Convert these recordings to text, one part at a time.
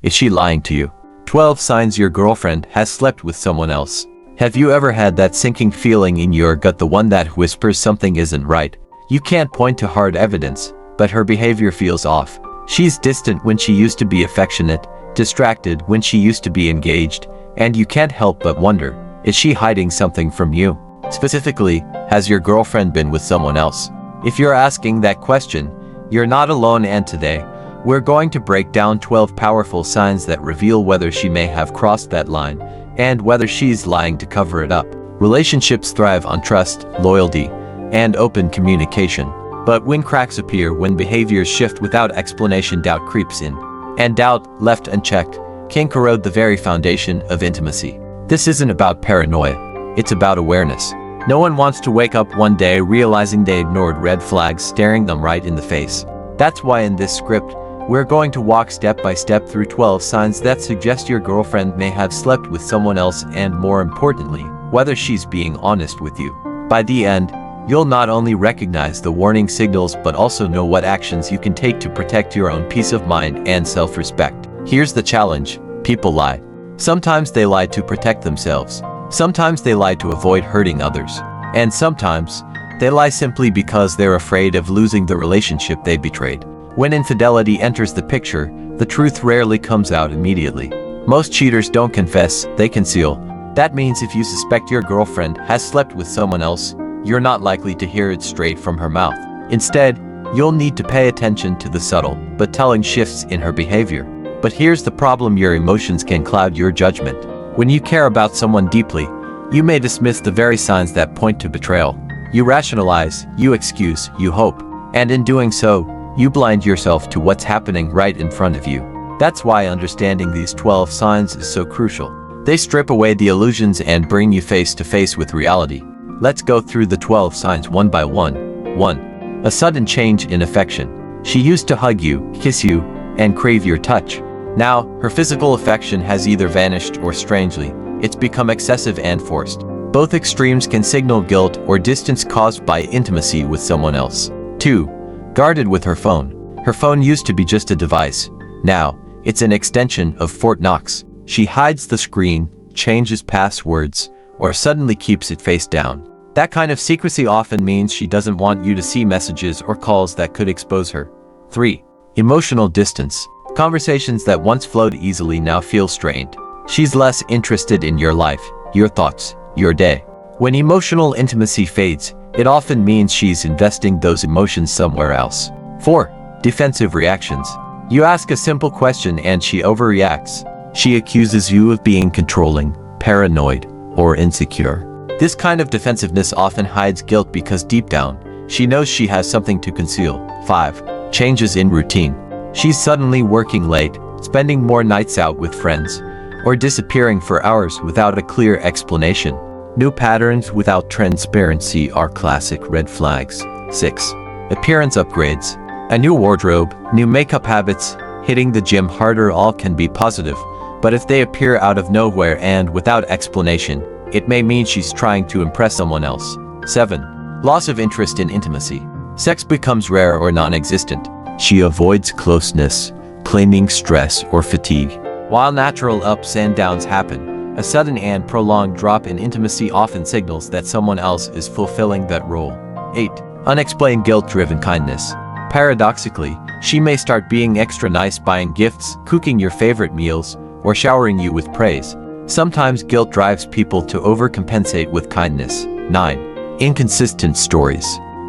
Is she lying to you? 12 signs your girlfriend has slept with someone else. Have you ever had that sinking feeling in your gut, the one that whispers something isn't right? You can't point to hard evidence, but her behavior feels off. She's distant when she used to be affectionate, distracted when she used to be engaged, and you can't help but wonder, is she hiding something from you? Specifically, has your girlfriend been with someone else? If you're asking that question, you're not alone, and today, we're going to break down 12 powerful signs that reveal whether she may have crossed that line and whether she's lying to cover it up. Relationships thrive on trust, loyalty, and open communication. But when cracks appear, when behaviors shift without explanation, doubt creeps in. And doubt, left unchecked, can corrode the very foundation of intimacy. This isn't about paranoia. It's about awareness. No one wants to wake up one day realizing they ignored red flags staring them right in the face. That's why in this script, we're going to walk step by step through 12 signs that suggest your girlfriend may have slept with someone else, and more importantly, whether she's being honest with you. By the end, you'll not only recognize the warning signals but also know what actions you can take to protect your own peace of mind and self-respect. Here's the challenge: people lie. Sometimes they lie to protect themselves. Sometimes they lie to avoid hurting others. And sometimes, they lie simply because they're afraid of losing the relationship they betrayed. When infidelity enters the picture, the truth rarely comes out immediately. Most cheaters don't confess, they conceal. That means if you suspect your girlfriend has slept with someone else, you're not likely to hear it straight from her mouth. Instead, you'll need to pay attention to the subtle but telling shifts in her behavior. But here's the problem: your emotions can cloud your judgment. When you care about someone deeply, you may dismiss the very signs that point to betrayal. You rationalize, you excuse, you hope, and in doing so, you blind yourself to what's happening right in front of you. That's why understanding these 12 signs is so crucial. They strip away the illusions and bring you face to face with reality. Let's go through the 12 signs one by one. 1. A sudden change in affection. She used to hug you, kiss you, and crave your touch. Now, her physical affection has either vanished or, strangely, it's become excessive and forced. Both extremes can signal guilt or distance caused by intimacy with someone else. 2. Guarded with her phone. Her phone used to be just a device. Now, it's an extension of Fort Knox. She hides the screen, changes passwords, or suddenly keeps it face down. That kind of secrecy often means she doesn't want you to see messages or calls that could expose her. 3. Emotional distance. Conversations that once flowed easily now feel strained. She's less interested in your life, your thoughts, your day. When emotional intimacy fades, it often means she's investing those emotions somewhere else. 4. Defensive reactions. You ask a simple question and she overreacts. She accuses you of being controlling, paranoid, or insecure. This kind of defensiveness often hides guilt because deep down, she knows she has something to conceal. 5. Changes in routine. She's suddenly working late, spending more nights out with friends, or disappearing for hours without a clear explanation. New patterns without transparency are classic red flags. 6. Appearance upgrades. A new wardrobe, new makeup habits, hitting the gym harder, all can be positive, but if they appear out of nowhere and without explanation, it may mean she's trying to impress someone else. 7. Loss of interest in intimacy. Sex becomes rare or non-existent. She avoids closeness, claiming stress or fatigue. While natural ups and downs happen, a sudden and prolonged drop in intimacy often signals that someone else is fulfilling that role. 8. Unexplained guilt-driven kindness. Paradoxically, she may start being extra nice, buying gifts, cooking your favorite meals, or showering you with praise. Sometimes guilt drives people to overcompensate with kindness. 9. Inconsistent stories.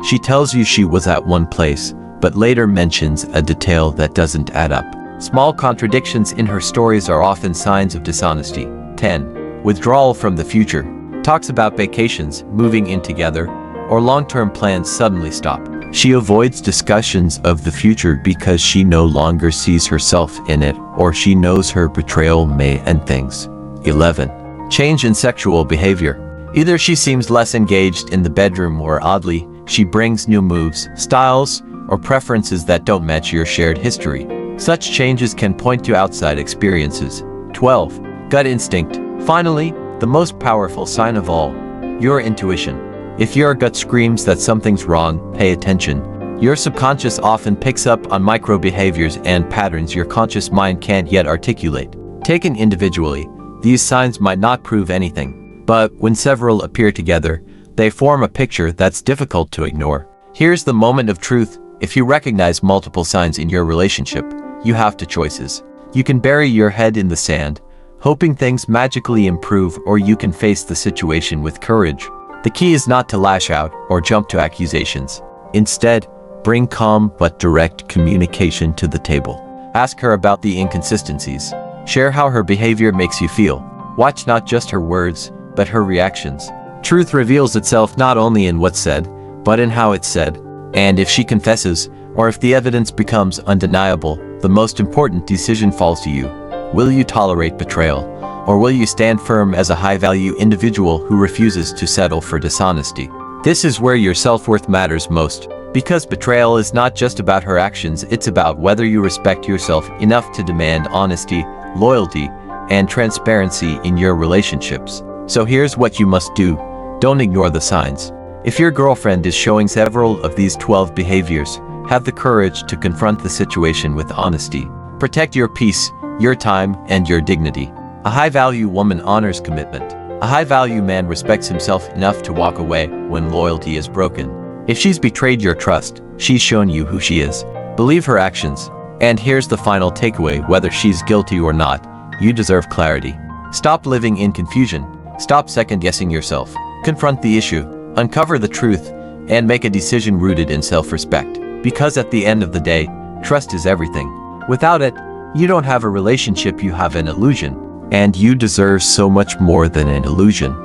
She tells you she was at one place, but later mentions a detail that doesn't add up. Small contradictions in her stories are often signs of dishonesty. 10. Withdrawal from the future. Talks about vacations, moving in together, or long-term plans suddenly stop. She avoids discussions of the future because she no longer sees herself in it, or she knows her betrayal may end things. 11. Change in sexual behavior. Either she seems less engaged in the bedroom, or oddly, she brings new moves, styles, or preferences that don't match your shared history. Such changes can point to outside experiences. 12. Gut instinct. Finally, the most powerful sign of all, your intuition. If your gut screams that something's wrong, pay attention. Your subconscious often picks up on micro behaviors and patterns your conscious mind can't yet articulate. Taken individually, these signs might not prove anything, but when several appear together, they form a picture that's difficult to ignore. Here's the moment of truth. If you recognize multiple signs in your relationship, you have two choices. You can bury your head in the sand, hoping things magically improve, or you can face the situation with courage. The key is not to lash out or jump to accusations. Instead, bring calm but direct communication to the table. Ask her about the inconsistencies. Share how her behavior makes you feel. Watch not just her words, but her reactions. Truth reveals itself not only in what's said, but in how it's said. And if she confesses, or if the evidence becomes undeniable, the most important decision falls to you. Will you tolerate betrayal, or will you stand firm as a high-value individual who refuses to settle for dishonesty? This is where your self-worth matters most, because betrayal is not just about her actions, it's about whether you respect yourself enough to demand honesty, loyalty, and transparency in your relationships. So here's what you must do. Don't ignore the signs. If your girlfriend is showing several of these 12 behaviors, have the courage to confront the situation with honesty. Protect your peace, your time, and your dignity. A high-value woman honors commitment. A high-value man respects himself enough to walk away when loyalty is broken. If she's betrayed your trust, she's shown you who she is. Believe her actions. And here's the final takeaway: whether she's guilty or not, you deserve clarity. Stop living in confusion. Stop second-guessing yourself. Confront the issue, uncover the truth, and make a decision rooted in self-respect. Because at the end of the day, trust is everything. Without it, you don't have a relationship, you have an illusion. And you deserve so much more than an illusion.